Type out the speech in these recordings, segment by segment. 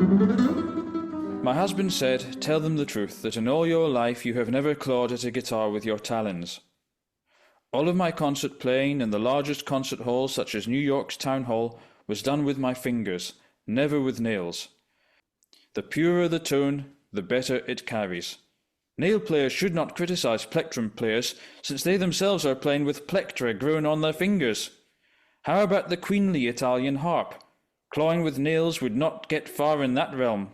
My husband said, "Tell them the truth, that in all your life you have never clawed at a guitar with your talons." All of my concert playing in the largest concert halls, such as New York's Town Hall, was done with my fingers, never with nails. The purer the tone, the better it carries. Nail players should not criticize plectrum players, since they themselves are playing with plectra grown on their fingers. How about the queenly Italian harp? Clawing with nails would not get far in that realm.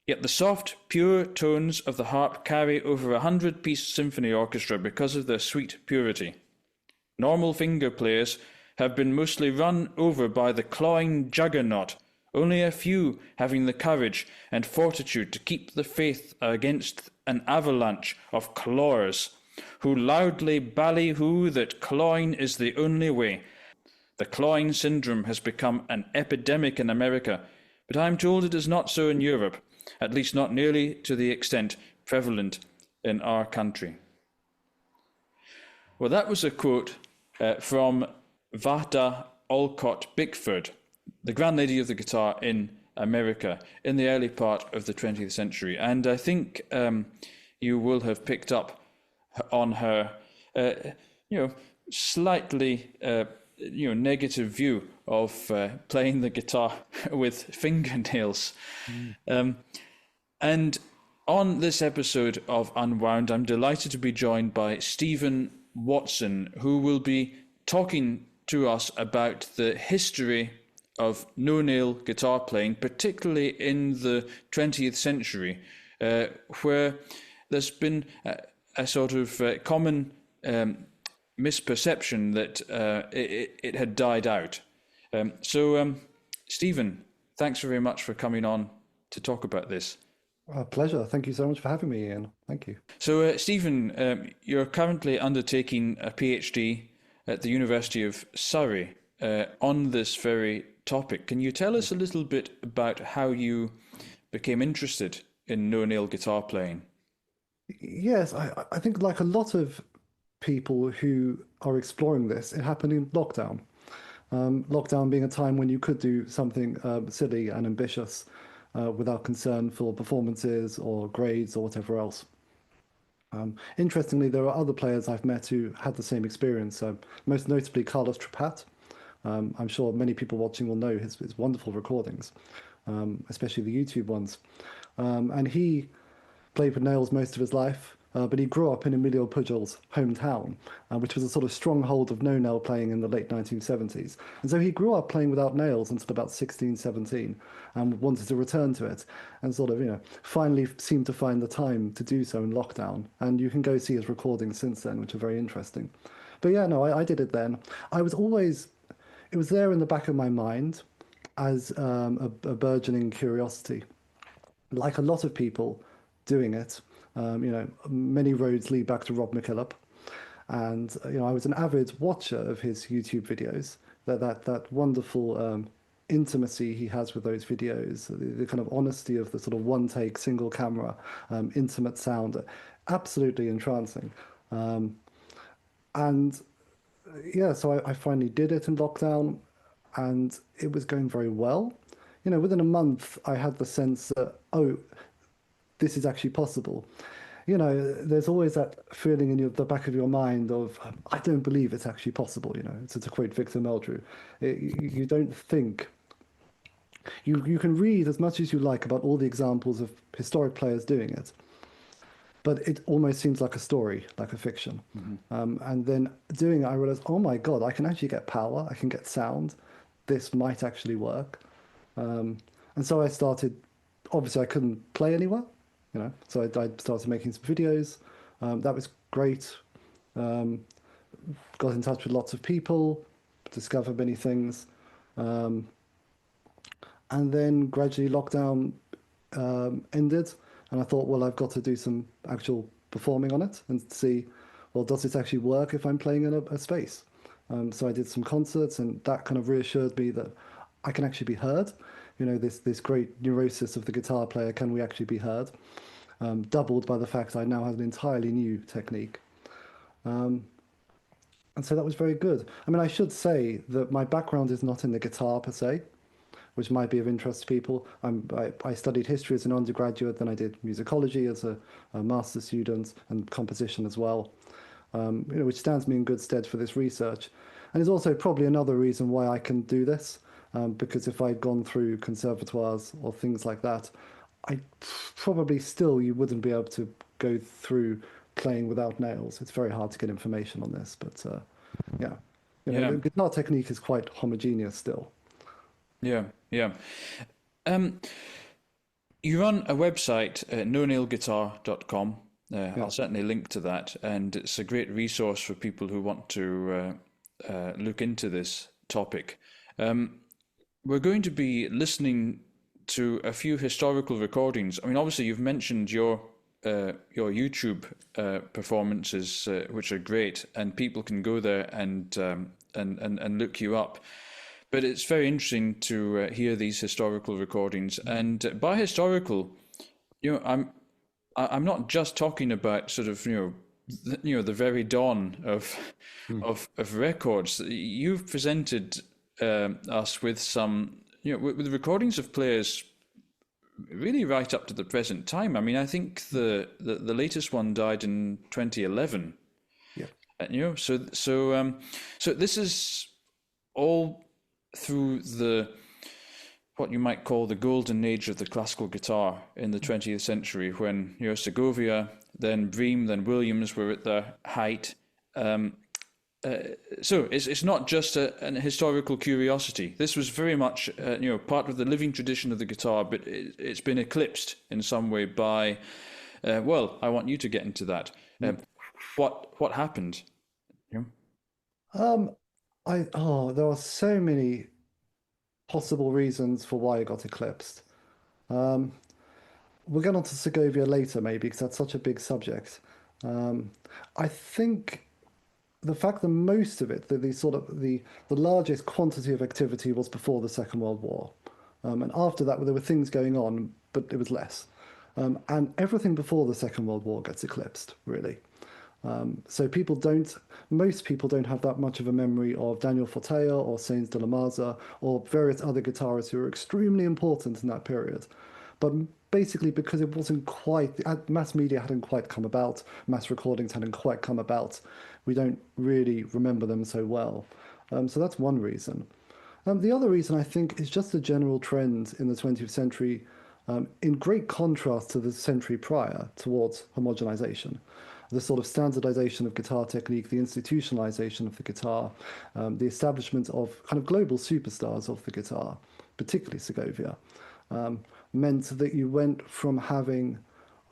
Yet the soft, pure tones of the harp carry over 100-piece symphony orchestra because of their sweet purity. Normal finger players have been mostly run over by the clawing juggernaut, only a few having the courage and fortitude to keep the faith against an avalanche of clawers, who loudly ballyhoo that clawing is the only way. The clawing syndrome has become an epidemic in America, but I am told it is not so in Europe, at least not nearly to the extent prevalent in our country. Well, that was a quote from Vahdah Olcott-Bickford, the Grand Lady of the Guitar in America in the early part of the 20th century. And I think you will have picked up on her, slightly, negative view of playing the guitar with fingernails. And on this episode of Unwound, I'm delighted to be joined by Stephen Watson, who will be talking to us about the history of no-nail guitar playing, particularly in the 20th century, where there's been a sort of common misperception that it had died out. Stephen, thanks very much for coming on to talk about this. A pleasure. Thank you so much for having me, Ian. Thank you. So, Stephen, you're currently undertaking a PhD at the University of Surrey on this very topic. Can you tell us a little bit about how you became interested in no-nail guitar playing? Yes, I think like a lot of people who are exploring this, it happened in lockdown. Lockdown being a time when you could do something silly and ambitious without concern for performances or grades or whatever else. Interestingly, there are other players I've met who had the same experience, most notably Carlos Trepat. I'm sure many people watching will know his wonderful recordings, especially the YouTube ones. And he played with nails most of his life, but he grew up in Emilio Pujol's hometown, which was a sort of stronghold of no-nail playing in the late 1970s. And so he grew up playing without nails until about 16, 17, and wanted to return to it, and sort of, finally seemed to find the time to do so in lockdown. And you can go see his recordings since then, which are very interesting. But yeah, no, I did it then. It was there in the back of my mind as a burgeoning curiosity. Like a lot of people doing it, many roads lead back to Rob McKillop. And, I was an avid watcher of his YouTube videos, that wonderful intimacy he has with those videos, the kind of honesty of the sort of one take, single camera, intimate sound, absolutely entrancing. So I finally did it in lockdown, and it was going very well. Within a month, I had the sense that, this is actually possible. There's always that feeling in the back of your mind of, I don't believe it's actually possible, to quote Victor Meldrew. You don't think. You can read as much as you like about all the examples of historic players doing it, but it almost seems like a story, like a fiction. Mm-hmm. And then doing it, I realized, oh my God, I can actually get power, I can get sound. This might actually work. And so I started, obviously I couldn't play anywhere, so I started making some videos. That was great. Got in touch with lots of people, discovered many things. And then gradually lockdown ended, and I thought, well, I've got to do some actual performing on it and see, well, does it actually work if I'm playing in a space? So I did some concerts, and that kind of reassured me that I can actually be heard. This great neurosis of the guitar player, can we actually be heard? Doubled by the fact I now have an entirely new technique. And so that was very good. I mean, I should say that my background is not in the guitar per se. which might be of interest to people. I studied history as an undergraduate, then I did musicology as a master's student and composition as well, which stands me in good stead for this research. And is also probably another reason why I can do this, because if I'd gone through conservatoires or things like that, I probably still you wouldn't be able to go through playing without nails. It's very hard to get information on this, but yeah, Yeah, the guitar technique is quite homogeneous still. yeah, yeah. Um, you run a website, nonailguitar.com. Yeah. I'll certainly link to that, and it's a great resource for people who want to look into this topic. We're going to be listening to a few historical recordings. I mean, obviously, you've mentioned your YouTube performances, which are great, and people can go there and look you up. But it's very interesting to hear these historical recordings. And by historical, I'm not just talking about sort of the very dawn of records. You've presented us with some with recordings of players really right up to the present time. I mean, I think the latest one died in 2011. Yeah. And, so this is all through what you might call the golden age of the classical guitar in the 20th century, when Segovia, then Bream, then Williams were at their height. So it's not just an historical curiosity. This was very much part of the living tradition of the guitar, but it's been eclipsed in some way by. Well, I want you to get into that. What happened? There are so many possible reasons for why it got eclipsed. We'll get on to Segovia later, maybe, because that's such a big subject. I think the fact that most of it, the largest quantity of activity was before the Second World War. And after that, there were things going on, but it was less. And everything before the Second World War gets eclipsed, really. So most people don't have that much of a memory of Daniel Fortea or Sainz de la Maza or various other guitarists who were extremely important in that period. But basically because it wasn't quite, mass media hadn't quite come about, mass recordings hadn't quite come about, we don't really remember them so well. So that's one reason. The other reason, I think, is just the general trend in the 20th century, in great contrast to the century prior, towards homogenization. The sort of standardization of guitar technique, the institutionalization of the guitar, the establishment of kind of global superstars of the guitar, particularly Segovia, meant that you went from having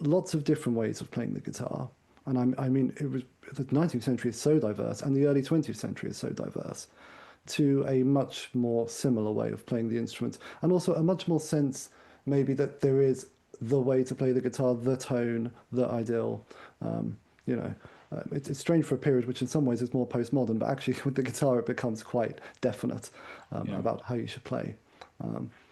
lots of different ways of playing the guitar. And I mean, the 19th century is so diverse, and the early 20th century is so diverse, to a much more similar way of playing the instrument, and also a much more sense, maybe, that there is the way to play the guitar, the tone, the ideal. It's strange for a period which in some ways is more postmodern, but actually with the guitar it becomes quite definite about how you should play.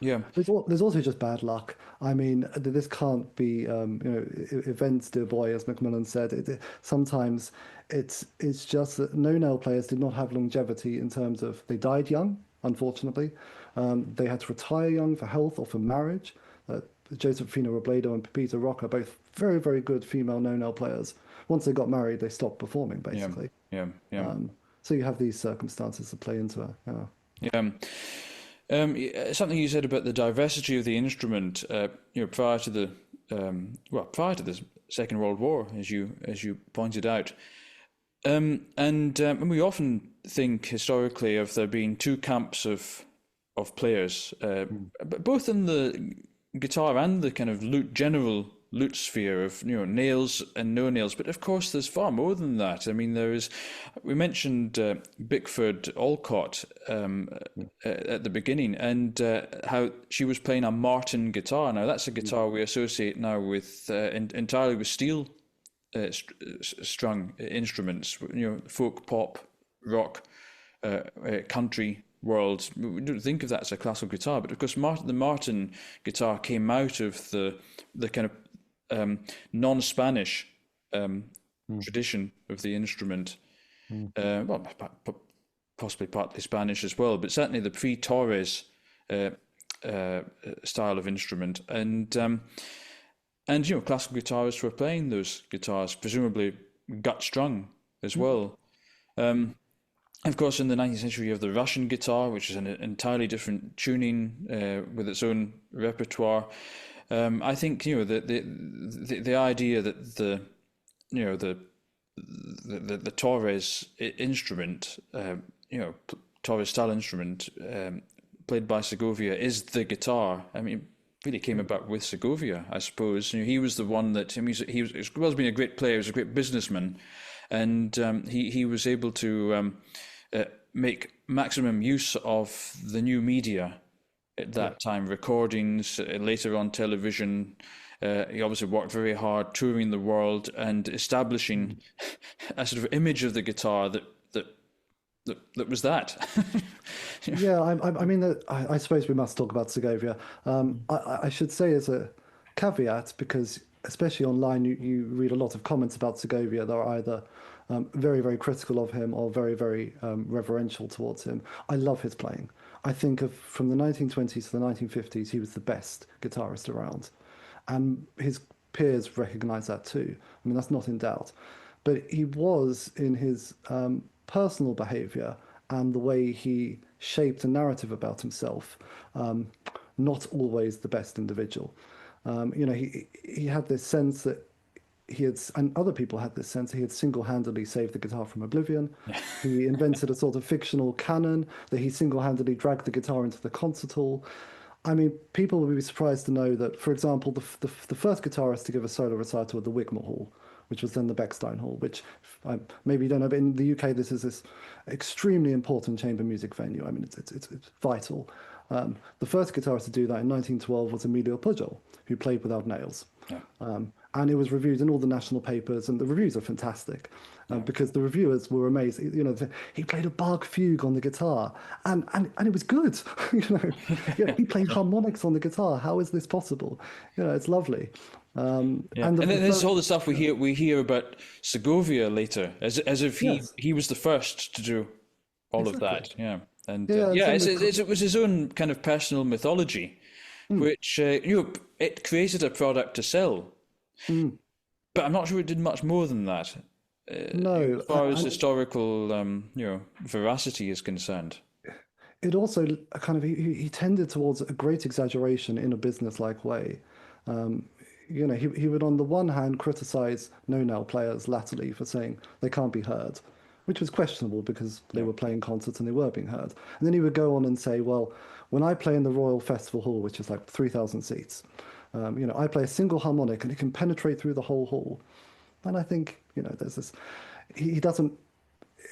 There's also just bad luck. I mean, this can't be events de boy, as Macmillan said. Sometimes it's just that no-nail players did not have longevity in terms of they died young, unfortunately. They had to retire young for health or for marriage. Josephina Robledo and Pepita Rock are both very, very good female no-nail players. Once they got married, they stopped performing, basically. Yeah. So you have these circumstances that play into it. Something you said about the diversity of the instrument, prior to the Second World War, as you pointed out, and we often think historically of there being two camps of players, both in the guitar and the kind of general lute sphere of nails and no nails, but of course there's far more than that. I mean, we mentioned Bickford Olcott at the beginning, and how she was playing a Martin guitar. Now that's a guitar we associate now with entirely with steel strung instruments, folk, pop, rock, country world. We don't think of that as a classical guitar, but of course the Martin guitar came out of the kind of non-Spanish tradition of the instrument. Possibly partly Spanish as well, but certainly the pre-Torres style of instrument, and classical guitarists were playing those guitars, presumably gut strung as well. Of course, in the 19th century, you have the Russian guitar, which is an entirely different tuning with its own repertoire. I think the idea that the Torres instrument, Torres style instrument played by Segovia is the guitar. I mean, really came about with Segovia, I suppose. He was the one that he was as well as being a great player, he was a great businessman, and he was able to make maximum use of the new media at that time, recordings, later on television. He obviously worked very hard touring the world and establishing a sort of image of the guitar that was that. Yeah, I mean, I suppose we must talk about Segovia. I should say as a caveat, because especially online, you read a lot of comments about Segovia that are either very, very critical of him or very, very reverential towards him. I love his playing. I think from the 1920s to the 1950s, he was the best guitarist around. And his peers recognize that too. I mean, that's not in doubt. But he was, in his personal behavior and the way he shaped a narrative about himself, not always the best individual. He had this sense that and other people had this sense that he had single-handedly saved the guitar from oblivion. He invented a sort of fictional canon that he single-handedly dragged the guitar into the concert hall. I mean, people will be surprised to know that, for example, the first guitarist to give a solo recital at the Wigmore Hall, which was then the Beckstein Hall, which maybe you don't know, but in the UK, this is this extremely important chamber music venue. I mean, it's vital. The first guitarist to do that in 1912 was Emilio Pujol, who played without nails. Yeah. And it was reviewed in all the national papers, and the reviews are fantastic because the reviewers were amazed. He played a Bach fugue on the guitar, and it was good. He played harmonics on the guitar. How is this possible? It's lovely. And then there's all the stuff we hear about Segovia later, as if he was the first to do all of that. Yeah, and it was his own kind of personal mythology, which it created a product to sell. But I'm not sure it did much more than that. No, as far as historical, veracity is concerned. It also kind of he tended towards a great exaggeration in a business-like way. He would on the one hand criticize no-nail players latterly for saying they can't be heard, which was questionable because they were playing concerts and they were being heard. And then he would go on and say, well, when I play in the Royal Festival Hall, which is like 3,000 seats, I play a single harmonic and it can penetrate through the whole hall. And I think, there's this, he doesn't,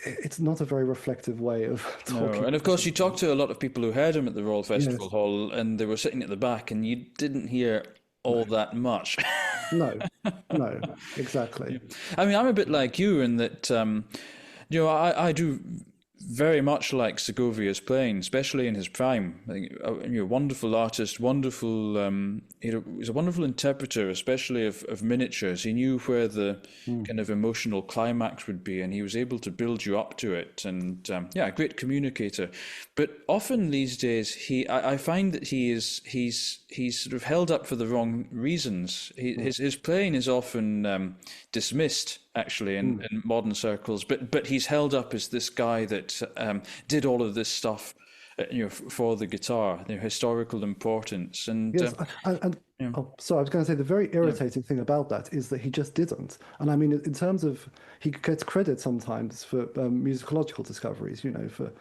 it's not a very reflective way of talking. No. And of course, you talk to a lot of people who heard him at the Royal Festival Hall and they were sitting at the back and you didn't hear all that much. No, exactly. I mean, I'm a bit like you in that, I do very much like Segovia's playing, especially in his prime. I think, wonderful artist, wonderful. He was a wonderful interpreter, especially of miniatures. He knew where the kind of emotional climax would be, and he was able to build you up to it. And a great communicator. But often these days, I find that he's sort of held up for the wrong reasons. His playing is often dismissed, actually, in modern circles. But he's held up as this guy that did all of this stuff, for the guitar, the historical importance. And yes, sorry, I was going to say the very irritating thing about that is that he just didn't. And I mean, in terms of he gets credit sometimes for musicological discoveries, for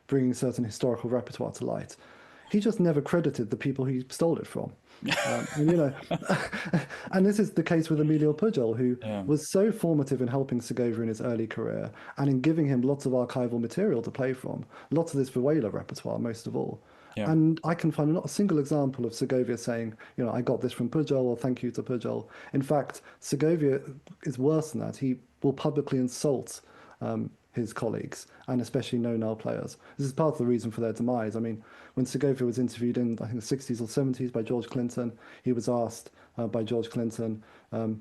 bringing certain historical repertoire to light. He just never credited the people he stole it from. And this is the case with Emilio Pujol, who was so formative in helping Segovia in his early career and in giving him lots of archival material to play from, lots of this Vihuela repertoire, most of all. Yeah. And I can find not a single example of Segovia saying, I got this from Pujol or thank you to Pujol. In fact, Segovia is worse than that. He will publicly insult his colleagues, and especially no-nail players. This is part of the reason for their demise. I mean, when Segovia was interviewed in, I think, the 60s or 70s by George Clinton, he was asked by George Clinton, did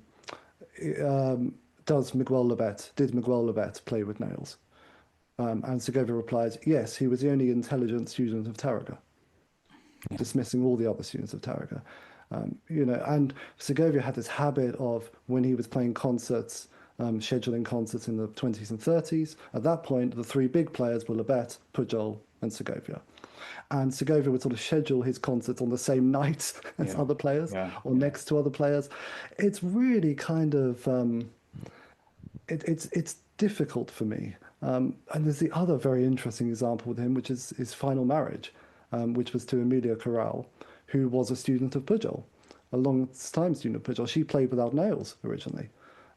Miguel Lebet play with nails? And Segovia replied, yes, he was the only intelligent student of Tarraga. dismissing all the other students of Tárrega. And Segovia had this habit of, when he was playing concerts, scheduling concerts in the 20s and 30s. At that point, the three big players were Lebet, Pujol, and Segovia. And Segovia would sort of schedule his concerts on the same night as other players, or next to other players. It's really kind of it's difficult for me. And there's the other very interesting example with him, which is his final marriage, which was to Emilio Pujol, who was a student of Pujol, a long-time student of Pujol. She played without nails originally,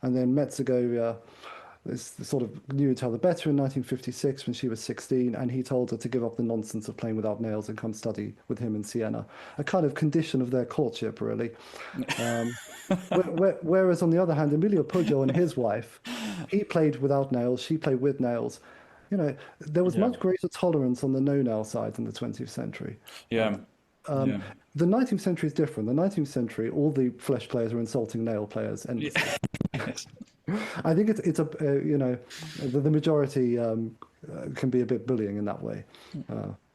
and then met Segovia. Sort of knew each other better in 1956 when she was 16, and he told her to give up the nonsense of playing without nails and come study with him in Siena. A kind of condition of their courtship, really. Whereas on the other hand, Emilio Pujol and his wife, he played without nails, she played with nails. There was much greater tolerance on the no-nail side in the 20th century. Yeah. The 19th century is different. The 19th century, all the flesh players are insulting nail players, and Yes. I think it's the majority can be a bit bullying in that way.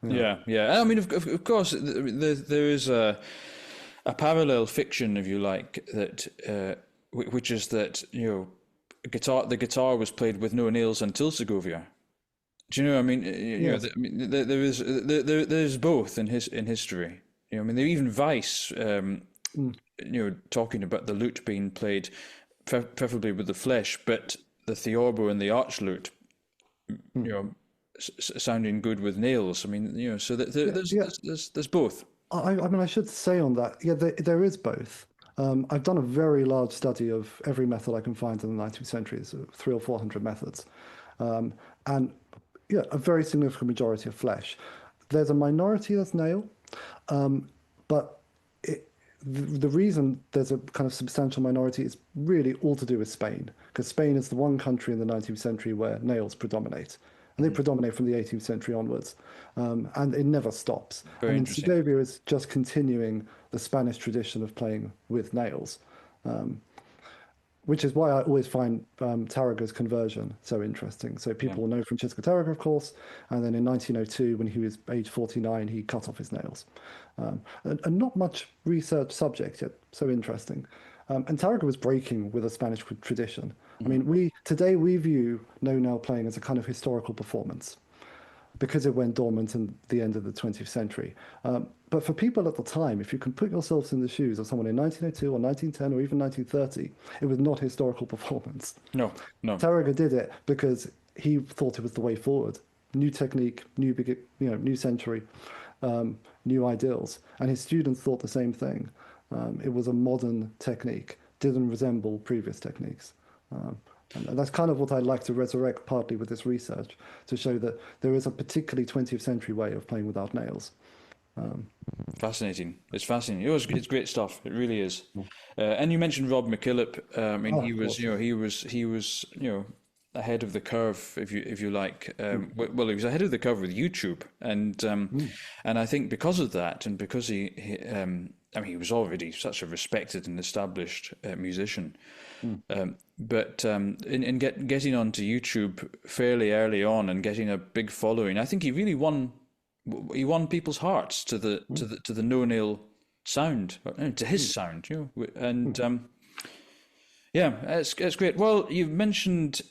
Yeah. I mean, of course, there is a parallel fiction, if you like, that which is that the guitar was played with no nails until Segovia. Do you know? I mean, Yes. there's both in history. I mean, there even Vice, talking about the lute being played preferably with the flesh, but the theorbo and the arch lute, sounding good with nails. I mean, so there's both. I mean, I should say on that, there is both. I've done a very large study of every method I can find in the 19th century, so 300 or 400 methods, and a very significant majority of flesh. There's a minority that's nail, but the reason there's a kind of substantial minority is really all to do with Spain, because Spain is the one country in the 19th century where nails predominate. And they predominate from the 18th century onwards, and it never stops. Very interesting. Segovia is just continuing the Spanish tradition of playing with nails, which is why I always find Tárrega's conversion so interesting. So people will know Francisco Tárrega, of course, and then in 1902, when he was age 49, he cut off his nails. And not much research subject yet, so interesting. And Tárrega was breaking with a Spanish tradition. I mean, today we view no-nail playing as a kind of historical performance because it went dormant in the end of the 20th century. But for people at the time, if you can put yourselves in the shoes of someone in 1902 or 1910 or even 1930, it was not historical performance. No. Tárrega did it because he thought it was the way forward. New technique, new century, new ideals. And his students thought the same thing. It was a modern technique, didn't resemble previous techniques. And that's kind of what I'd like to resurrect partly with this research, to show that there is a particularly 20th century way of playing without nails. Fascinating. It's fascinating. It's great stuff. It really is. And you mentioned Rob McKillop. I mean, he was ahead of the curve, if you like. Well, he was ahead of the curve with YouTube, and I think because of that, and because he was already such a respected and established musician. But in getting onto YouTube fairly early on and getting a big following, I think he really won people's hearts to the no-nail sound, to his sound, and it's great. Well, you've mentioned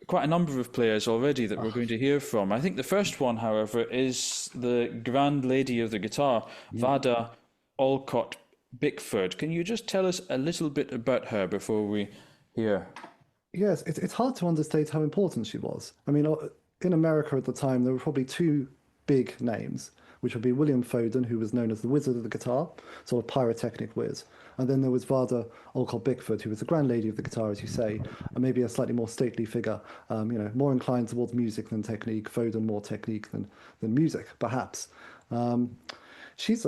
quite a number of players already that we're going to hear from. I think the first one, however, is the grand lady of the guitar, Vahdah Olcott-Bickford. Can you just tell us a little bit about her before we hear? Yes, it's hard to understate how important she was. I mean, in America at the time, there were probably two big names, which would be William Foden, who was known as the Wizard of the Guitar, sort of pyrotechnic whiz. And then there was Vahdah Olcott-Bickford, who was the grand lady of the guitar, as you say, and maybe a slightly more stately figure, more inclined towards music than technique, Foden more technique than music, perhaps. She's,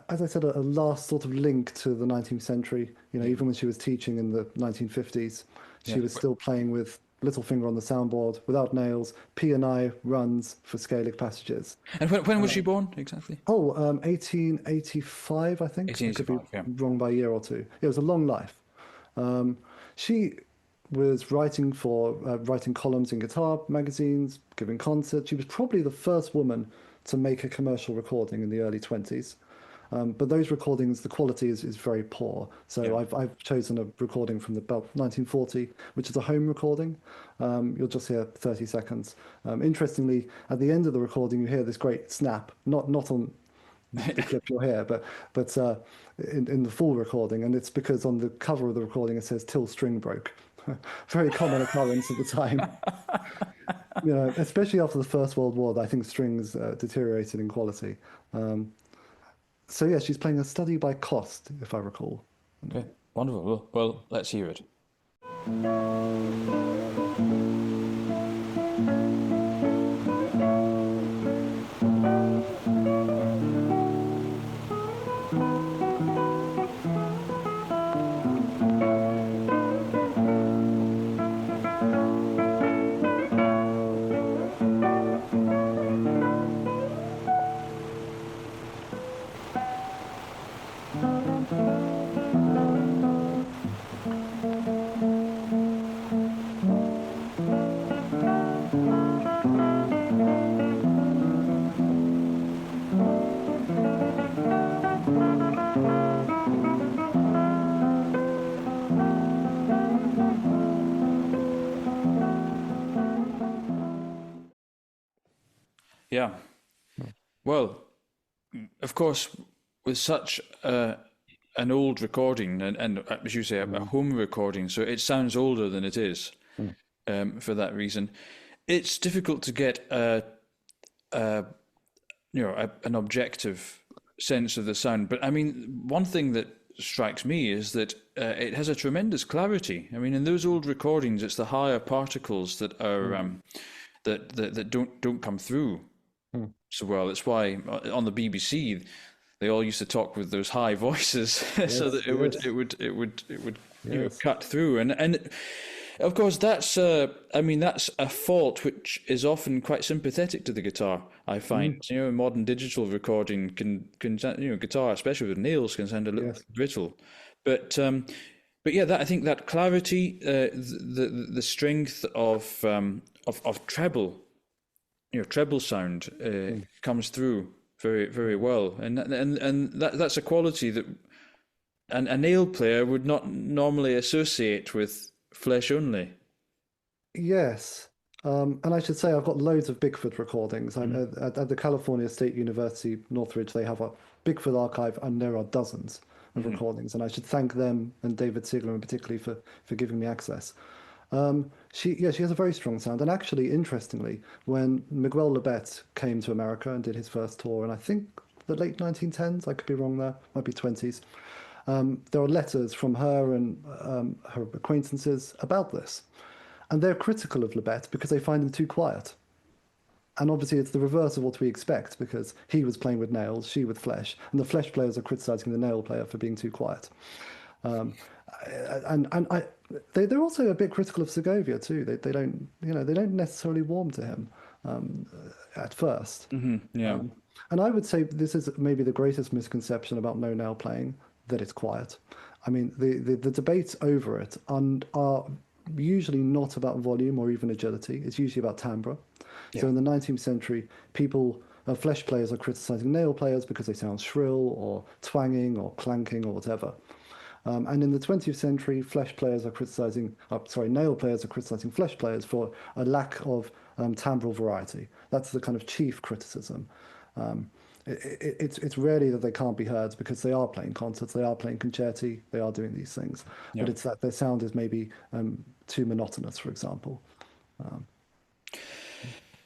as I said, a last sort of link to the 19th century. Even when she was teaching in the 1950s, she was still playing with little finger on the soundboard, without nails, P&I runs for scalic passages. And when was she born, exactly? 1885, I think. 1885, I could be wrong by a year or two. It was a long life. She was writing columns in guitar magazines, giving concerts. She was probably the first woman to make a commercial recording in the early 20s. But those recordings, the quality is very poor. So Yeah. I've chosen a recording from about 1940, which is a home recording. You'll just hear 30 seconds. Interestingly, at the end of the recording, you hear this great snap, not on the clip you'll hear, but in the full recording, and it's because on the cover of the recording it says "till string broke." Very common occurrence at the time. Especially after the First World War, I think strings deteriorated in quality. So yeah, she's playing a study by Cost, if I recall. Okay, wonderful. Well, let's hear it. Yeah. Well, of course, with such an old recording, and as you say, a home recording, so it sounds older than it is. For that reason, it's difficult to get an objective sense of the sound. But I mean, one thing that strikes me is that it has a tremendous clarity. I mean, in those old recordings, it's the higher particles that are that don't come through so well. It's why on the BBC they all used to talk with those high voices, so that it would cut through. And of course that's that's a fault which is often quite sympathetic to the guitar. I find modern digital recording can guitar, especially with nails, can sound a little bit brittle, but yeah, I think that clarity, the strength of treble. Treble sound comes through very, very well, and that's a quality that a nail player would not normally associate with flesh only. Yes. And I should say I've got loads of Bickford recordings. I'm at the California State University, Northridge, they have a Bickford archive, and there are dozens of recordings. And I should thank them and David Sigler particularly for giving me access. She has a very strong sound. And actually, interestingly, when Miguel Labette came to America and did his first tour, and I think the late 1910s, I could be wrong there, might be 20s, there are letters from her and her acquaintances about this. And they're critical of Labette because they find him too quiet. And obviously, it's the reverse of what we expect because he was playing with nails, she with flesh, and the flesh players are criticizing the nail player for being too quiet. They're also a bit critical of Segovia too. They don't necessarily warm to him at first. Yeah. And I would say this is maybe the greatest misconception about no nail playing, that it's quiet. I mean, the debates over it are usually not about volume or even agility. It's usually about timbre. So in the 19th century, flesh players are criticizing nail players because they sound shrill or twanging or clanking or whatever. And in the 20th century, nail players are criticizing flesh players for a lack of timbral variety. That's the kind of chief criticism. It's rarely that they can't be heard because they are playing concerts, they are playing concerti, they are doing these things. But it's that their sound is maybe too monotonous, for example.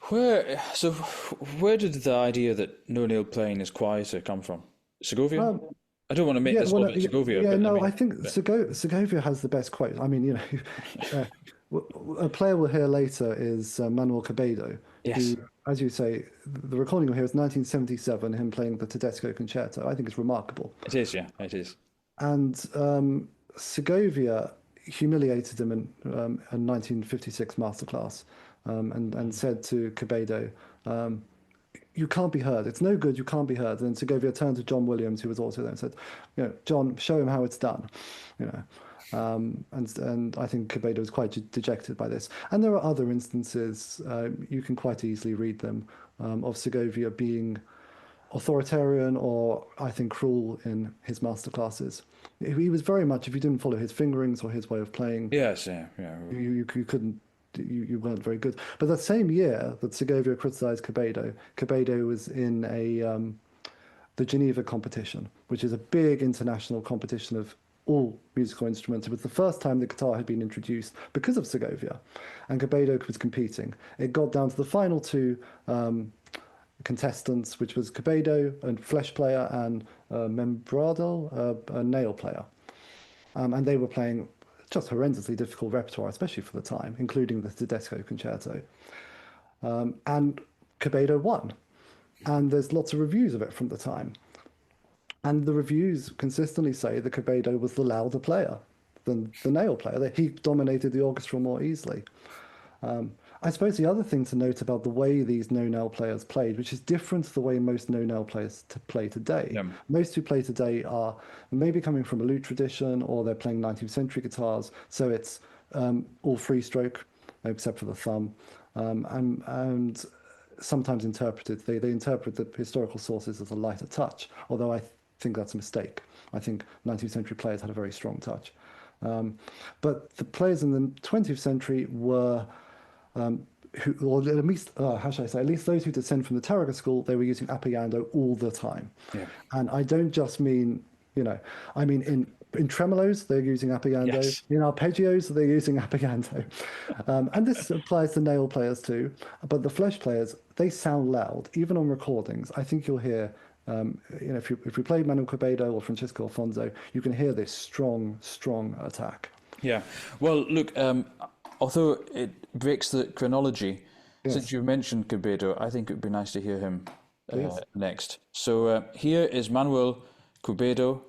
Where did the idea that no nail playing is quieter come from? Segovia? I don't want to make this all about Segovia. Yeah, no, I think Segovia has the best quote. I mean, a player we'll hear later is Manuel Cubedo, Yes. who, as you say, the recording we'll hear is 1977, him playing the Tedesco Concerto. I think it's remarkable. It is, yeah, it is. And Segovia humiliated him in a 1956 masterclass and said to Cubedo, you can't be heard. It's no good. You can't be heard. And Segovia turned to John Williams, who was also there, and said, John, show him how it's done. And I think Cubedo was quite dejected by this. And there are other instances, you can quite easily read them, of Segovia being authoritarian or, I think, cruel in his masterclasses. He was very much, if you didn't follow his fingerings or his way of playing, Yes, yeah, yeah. you couldn't, you weren't very good. But that same year that Segovia criticized Cubedo, Cubedo was in the Geneva competition, which is a big international competition of all musical instruments. It was the first time the guitar had been introduced because of Segovia, and Cubedo was competing. It got down to the final two contestants, which was Cubedo, a flesh player, and Membradel, a nail player. And they were playing just horrendously difficult repertoire, especially for the time, including the Tedesco concerto. And Cubedo won. And there's lots of reviews of it from the time. And the reviews consistently say that Cubedo was the louder player than the nail player, that he dominated the orchestra more easily. I suppose the other thing to note about the way these no-nail players played, which is different to the way most no-nail players play today. Yeah. Most who play today are maybe coming from a lute tradition, or they're playing 19th century guitars, so it's all free stroke, except for the thumb, and sometimes interpreted. They interpret the historical sources as a lighter touch, although I think that's a mistake. I think 19th century players had a very strong touch. But the players in the 20th century were, or at least, how should I say, at least those who descend from the Tarraga school, they were using apoyando all the time. Yeah. And I don't just mean, I mean in tremolos, they're using apoyando. Yes. In arpeggios, they're using apoyando. And this applies to nail players too. But the flesh players, they sound loud, even on recordings. I think you'll hear, if you play Manuel Cubedo or Francisco Alfonso, you can hear this strong, strong attack. Yeah. Well, look, although it breaks the chronology, since you mentioned Cubedo, I think it would be nice to hear him next. So here is Manuel Cubedo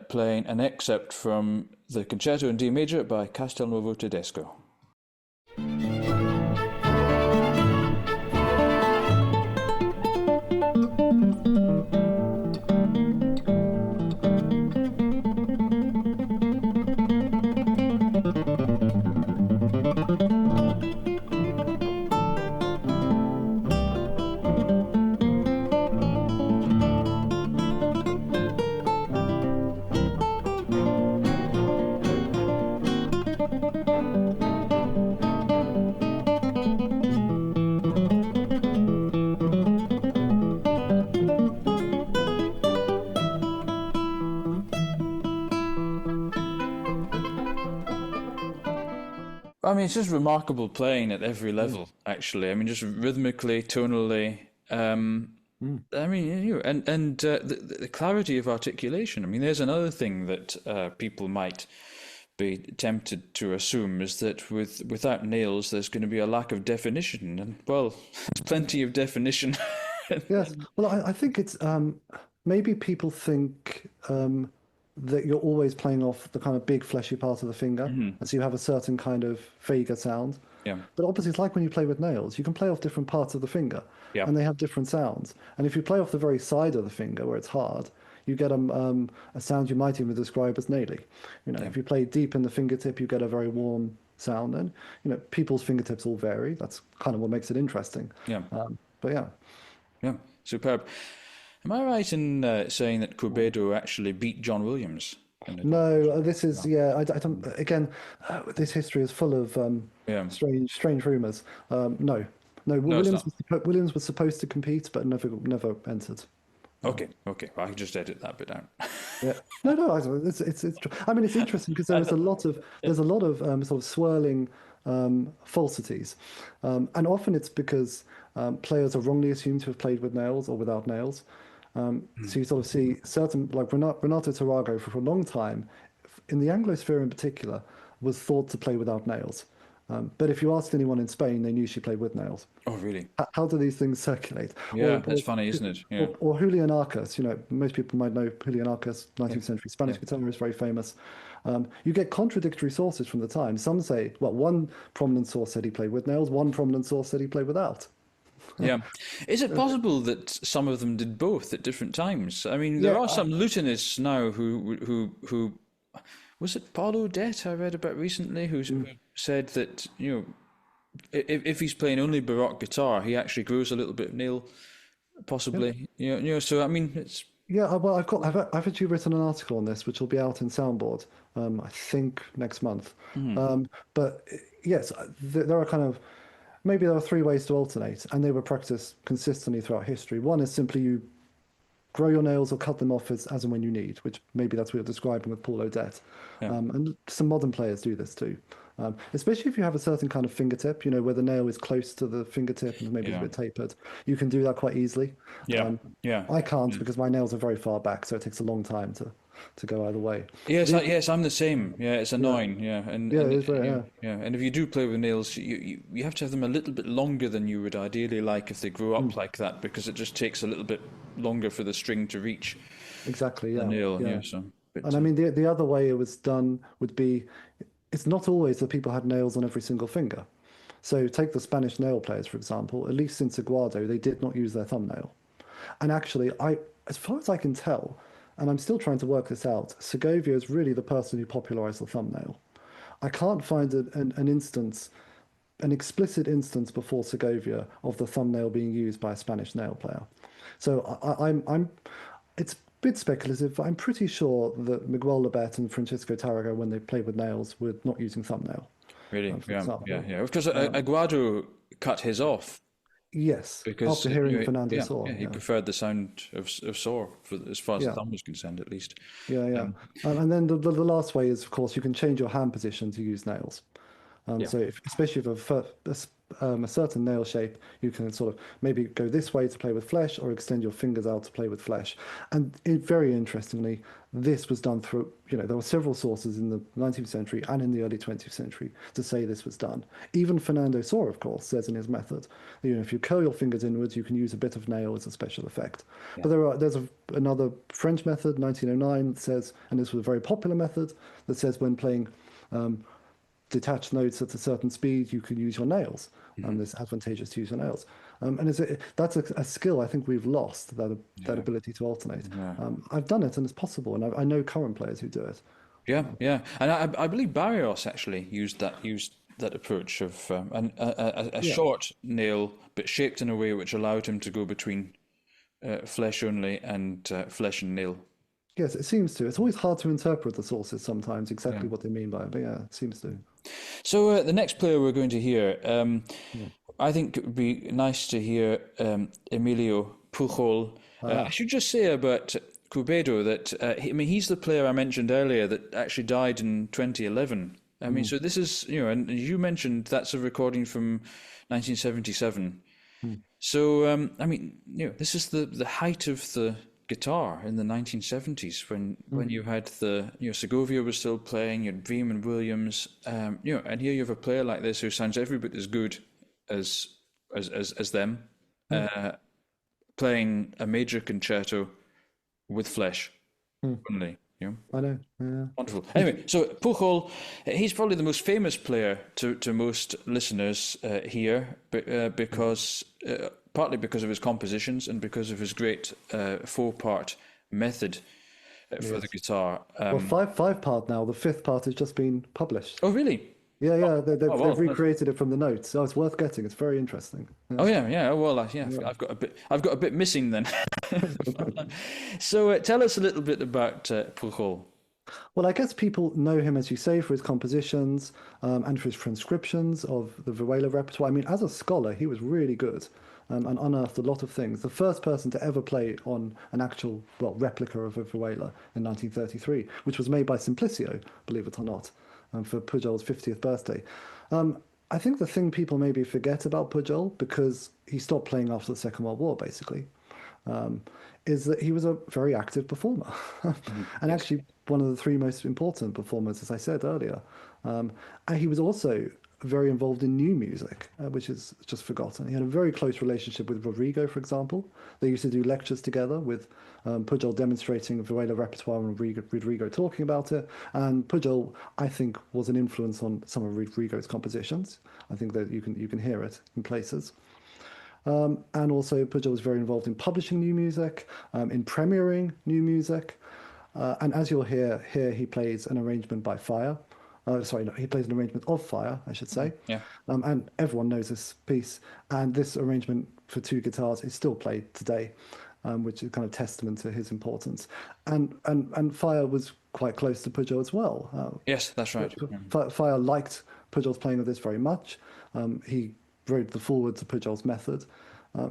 playing an excerpt from the Concerto in D major by Castelnuovo Tedesco. I mean, it's just remarkable playing at every level, actually. I mean, just rhythmically, tonally. I mean, the clarity of articulation. I mean, there's another thing that people might be tempted to assume is that without nails, there's going to be a lack of definition. And, well, there's plenty of definition. Yes. Well, I think it's maybe people think that you're always playing off the kind of big fleshy part of the finger, and so you have a certain kind of vaguer sound. Yeah. But obviously, it's like when you play with nails, you can play off different parts of the finger, and they have different sounds. And if you play off the very side of the finger where it's hard, you get a sound you might even describe as naily. If you play deep in the fingertip, you get a very warm sound. And people's fingertips all vary. That's kind of what makes it interesting. Yeah. But yeah. Yeah, superb. Am I right in saying that Cubedo actually beat John Williams? No, this is I don't. Again, this history is full of strange rumors. No, Williams was supposed to compete, but never entered. Okay. Well, I can just edit that bit out. Yeah. No. It's. I mean, it's interesting because there's a lot of sort of swirling falsities, and often it's because players are wrongly assumed to have played with nails or without nails. So you sort of see certain, like Renato Tarago for a long time, in the Anglosphere in particular, was thought to play without nails. But if you asked anyone in Spain, they knew she played with nails. Oh, really? How do these things circulate? Yeah, that's funny, isn't it? Yeah. Or Julian Arcas, most people might know Julian Arcas, 19th century Spanish guitarist, very famous. You get contradictory sources from the time. Some say, well, one prominent source said he played with nails, one prominent source said he played without. Yeah. Is it possible that some of them did both at different times? I mean, there are some lutanists now who was it Paul Odette I read about recently who said that, if he's playing only Baroque guitar, he actually grows a little bit of nail, Yeah. possibly. So I mean, it's Yeah, well, I've actually written an article on this, which will be out in Soundboard, I think next month. But yes, there are kind of maybe there are three ways to alternate, and they were practiced consistently throughout history. One is simply you grow your nails or cut them off as and when you need, which maybe that's what you're describing with Paul Odette. yeah, And some modern players do this too. Especially if you have a certain kind of fingertip, where the nail is close to the fingertip and maybe it's a yeah, bit tapered. You can do that quite easily. yeah, Um, yeah. I can't because my nails are very far back, so it takes a long time to go either way. Yes, The, yes, I'm the same. Yeah, it's yeah, annoying. Yeah, and yeah, and it is very, yeah, yeah, and if you do play with nails, you have to have them a little bit longer than you would ideally like if they grew up like that, because it just takes a little bit longer for the string to reach exactly, the yeah, nail. yeah. Yeah, so And but I mean, the other way it was done would be, it's not always that people had nails on every single finger. So take the Spanish nail players, for example. At least in Seguado, they did not use their thumbnail. And actually, as far as I can tell, and I'm still trying to work this out, Segovia is really the person who popularized the thumbnail. I can't find an instance, an explicit instance before Segovia of the thumbnail being used by a Spanish nail player. So it's a bit speculative, but I'm pretty sure that Miguel Labet and Francisco Tarrago, when they played with nails, were not using thumbnail, really, for yeah, yeah, example. yeah. Because Um, Aguado cut his off yes, because after hearing Fernando Sor, he yeah. preferred the sound of Saw for as far as the Yeah. thumb was concerned, at least. Yeah, yeah. Um, And then the last way is, of course, you can change your hand position to use nails. yeah, So especially if a certain nail shape, you can sort of maybe go this way to play with flesh or extend your fingers out to play with flesh. And very interestingly, this was done through, there were several sources in the 19th century and in the early 20th century to say this was done. Even Fernando Sor, of course, says in his method, if you curl your fingers inwards, you can use a bit of nail as a special effect. yeah, But there's another French method, 1909, that says, and this was a very popular method, that says when playing detached notes at a certain speed, you can use your nails. It's advantageous to use your nails. And that's a skill I think we've lost, that yeah, ability to alternate. yeah. I've done it and it's possible, and I know current players who do it. Yeah, yeah, and I believe Barrios actually used that approach of a Yeah. short nail, but shaped in a way which allowed him to go between flesh only and flesh and nail. Yes, it seems to. It's always hard to interpret the sources sometimes Yeah. exactly what they mean by it, but yeah, it seems to. So the next player we're going to hear, Yeah. I think it would be nice to hear Emilio Pujol. I Ah. should just say about Cubedo that I mean he's the player I mentioned earlier that actually died in 2011. I mean, Mm, so this is and you mentioned that's a recording from 1977. mm, So I mean, this is the height of the guitar in the 1970s when mm. you had Segovia was still playing, you had Veeam and Williams, and here you have a player like this who sounds every bit as good as as them, Mm, uh, playing a major concerto with flesh mm. only. I know. Yeah. Wonderful. Did Anyway, you? so Pujol, he's probably the most famous player to most listeners here, because partly because of his compositions and because of his great four-part method for the Yes. guitar. Well, five part now. The fifth part has just been published. Oh, really? Yeah, yeah. Oh, They've well. recreated it from the notes. So it's worth getting. It's very interesting. Oh, Yeah. yeah, yeah. Well, yeah. Yeah. I've got a bit missing then. So, tell us a little bit about Pujol. Well, I guess people know him, as you say, for his compositions and for his transcriptions of the Vihuela repertoire. I mean, as a scholar, he was really good and unearthed a lot of things. The first person to ever play on an actual, well, replica of a Vihuela in 1933, which was made by Simplicio, believe it or not, for Pujol's 50th birthday. I think the thing people maybe forget about Pujol, because he stopped playing after the Second World War, basically, um, is that he was a very active performer, and Yes. actually one of the three most important performers, as I said earlier. And he was also very involved in new music, which is just forgotten. He had a very close relationship with Rodrigo, for example. They used to do lectures together with Pujol demonstrating Vihuela repertoire and Rodrigo talking about it. And Pujol, I think, was an influence on some of Rodrigo's compositions. I think that you can hear it in places. And also, Pujol was very involved in publishing new music, in premiering new music. And as you'll hear here, he plays an arrangement by Fire. Sorry, no, he plays an arrangement of Fire, I should say. Yeah. And everyone knows this piece. And this arrangement for two guitars is still played today, which is kind of testament to his importance. And Fire was quite close to Pujol as well. Yes, that's right. Fire liked Pujol's playing of this very much. He wrote the foreword to Pujol's method.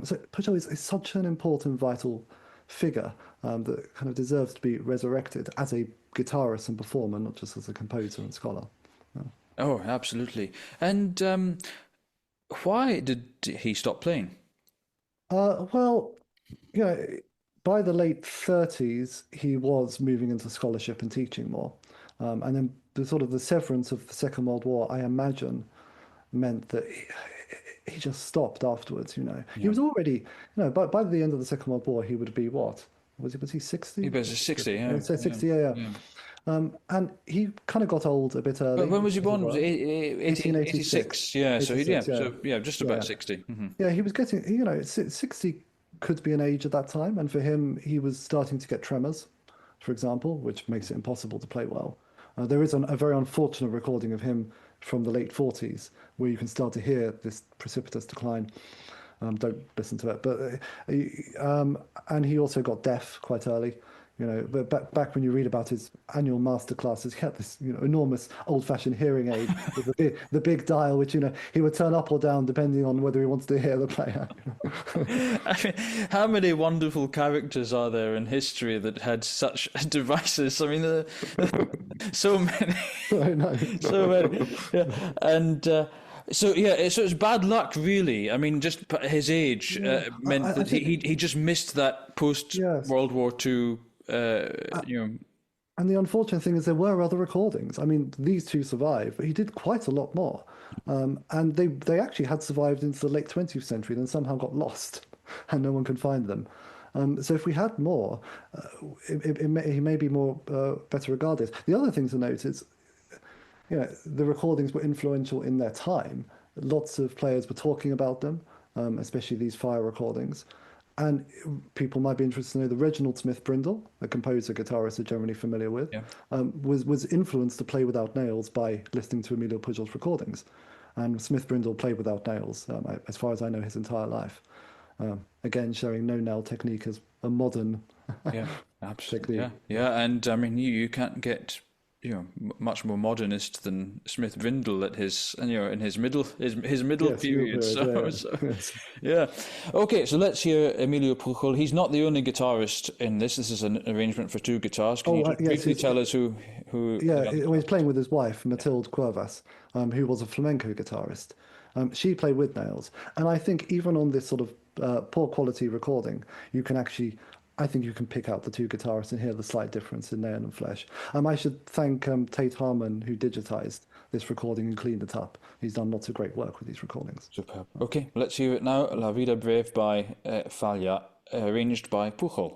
So Pujol is such an important, vital figure that kind of deserves to be resurrected as a guitarist and performer, not just as a composer and scholar. Oh, absolutely. And why did he stop playing? Well, you know, by the late 30s, he was moving into scholarship and teaching more. And then the sort of the severance of the Second World War, I imagine, meant that he just stopped afterwards, you know. He was already, by the end of the Second World War, he would be what? Was he 60? He was 60, yeah. So 60, yeah. And he kind of got old a bit early. But when was he born? Was it 1886? Yeah, so 86, just about 60. Yeah, he was getting, 60 could be an age at that time. And for him, he was starting to get tremors, for example, which makes it impossible to play well. There is a very unfortunate recording of him from the late 40s where you can start to hear this precipitous decline. Don't listen to it. But and he also got deaf quite early. But back when you read about his annual master classes, he had this enormous old-fashioned hearing aid with the big dial, which he would turn up or down depending on whether he wanted to hear the player. I mean, how many wonderful characters are there in history that had such devices? I mean, so many. I know. So many. Yeah. And so it's bad luck, really. I mean, just his age meant that he just missed that post World War II. And the unfortunate thing is there were other recordings. I mean, these two survived, but he did quite a lot more. And they actually had survived into the late 20th century, then somehow got lost, and no one could find them. So if we had more, he may be more better regarded. The other thing to note is, the recordings were influential in their time. Lots of players were talking about them, especially these Fire recordings. And people might be interested to know that Reginald Smith Brindle, a composer guitarist are generally familiar with, was influenced to play without nails by listening to Emilio Pujol's recordings. And Smith Brindle played without nails, as far as I know, his entire life. Again, showing no nail technique as a modern absolutely. technique. Yeah, and I mean, you can't get much more modernist than Smith Brindle at his in his middle period. Yeah. Okay, so let's hear Emilio Pujol. He's not the only guitarist in this. This is an arrangement for two guitars. Can you just briefly tell us who? Yeah, he's playing with his wife Matilde Cuevas, who was a flamenco guitarist. She played with nails, and I think even on this sort of poor quality recording, I think you can pick out the two guitarists and hear the slight difference in nail and flesh. I should thank Tate Harmon, who digitized this recording and cleaned it up. He's done lots of great work with these recordings. Superb. Okay, let's hear it now. La Vida Breve by Falla, arranged by Pujol.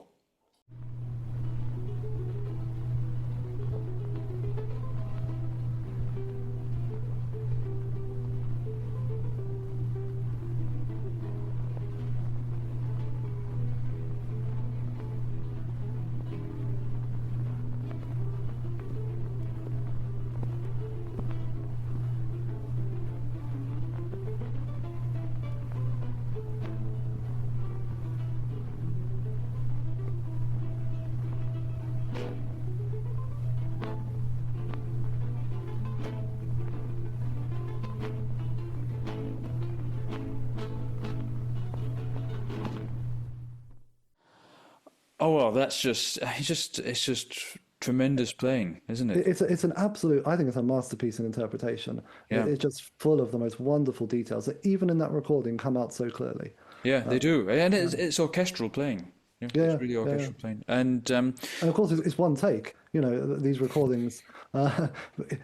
Oh well, it's just tremendous playing, isn't it? It's an absolute. I think it's a masterpiece in interpretation. Yeah. It's just full of the most wonderful details that even in that recording come out so clearly. Yeah, they do, and it's orchestral playing. It's really orchestral playing, and of course it's one take. These recordings.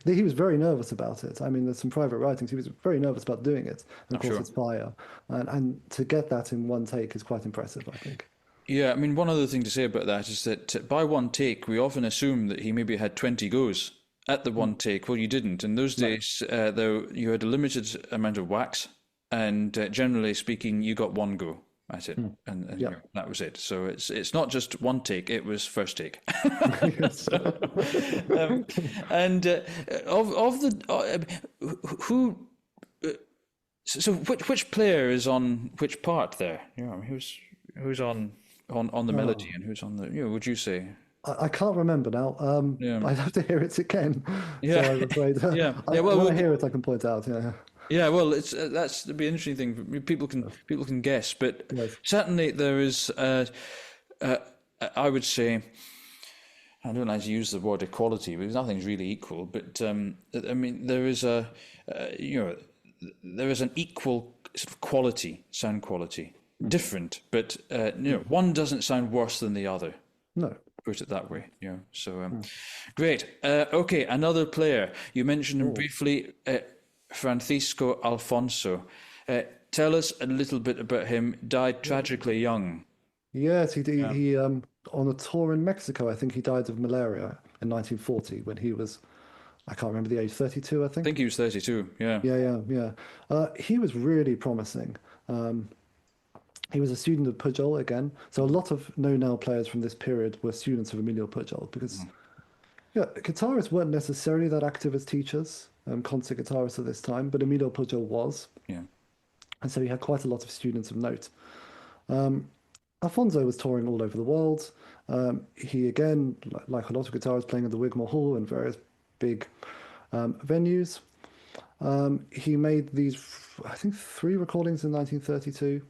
He was very nervous about it. I mean, there's some private writings. He was very nervous about doing it. And of course, it's Fire, and to get that in one take is quite impressive, I think. Yeah, I mean, one other thing to say about that is that by one take, we often assume that he maybe had 20 goes at the one take. Well, you didn't. In those days, though, you had a limited amount of wax, and generally speaking, you got one go. at it, and Yeah. that was it. So it's not just one take; it was first take. And of the who. So which player is on which part there? Who's on the melody and who's on the? Would you say? I can't remember now. Yeah. I'd have to hear it again. Yeah. So I'm afraid. Yeah. When I hear it, I can point out. Yeah. Yeah, well, it's that'd be an interesting thing. People can guess, but Yes. certainly there is. I would say, I don't like to use the word equality because nothing's really equal. But I mean, there is there is an equal sort of quality, sound quality, different, but one doesn't sound worse than the other. No. Put it that way. So great. Okay, another player you mentioned him briefly. Francisco Alfonso. Tell us a little bit about him. Died tragically young. Yes, he on a tour in Mexico, I think he died of malaria in 1940 when he was, I can't remember the age, 32, I I think. think he was 32. Yeah. Yeah. He was really promising. He was a student of Pujol again. So a lot of no-nail players from this period were students of Emilio Pujol because guitarists weren't necessarily that active as teachers, concert guitarists at this time, but Emilio Pujol was. Yeah. And so he had quite a lot of students of note. Alfonso was touring all over the world. He, again, like a lot of guitarists, playing at the Wigmore Hall and various big venues. He made these, I think, 3 recordings in 1932,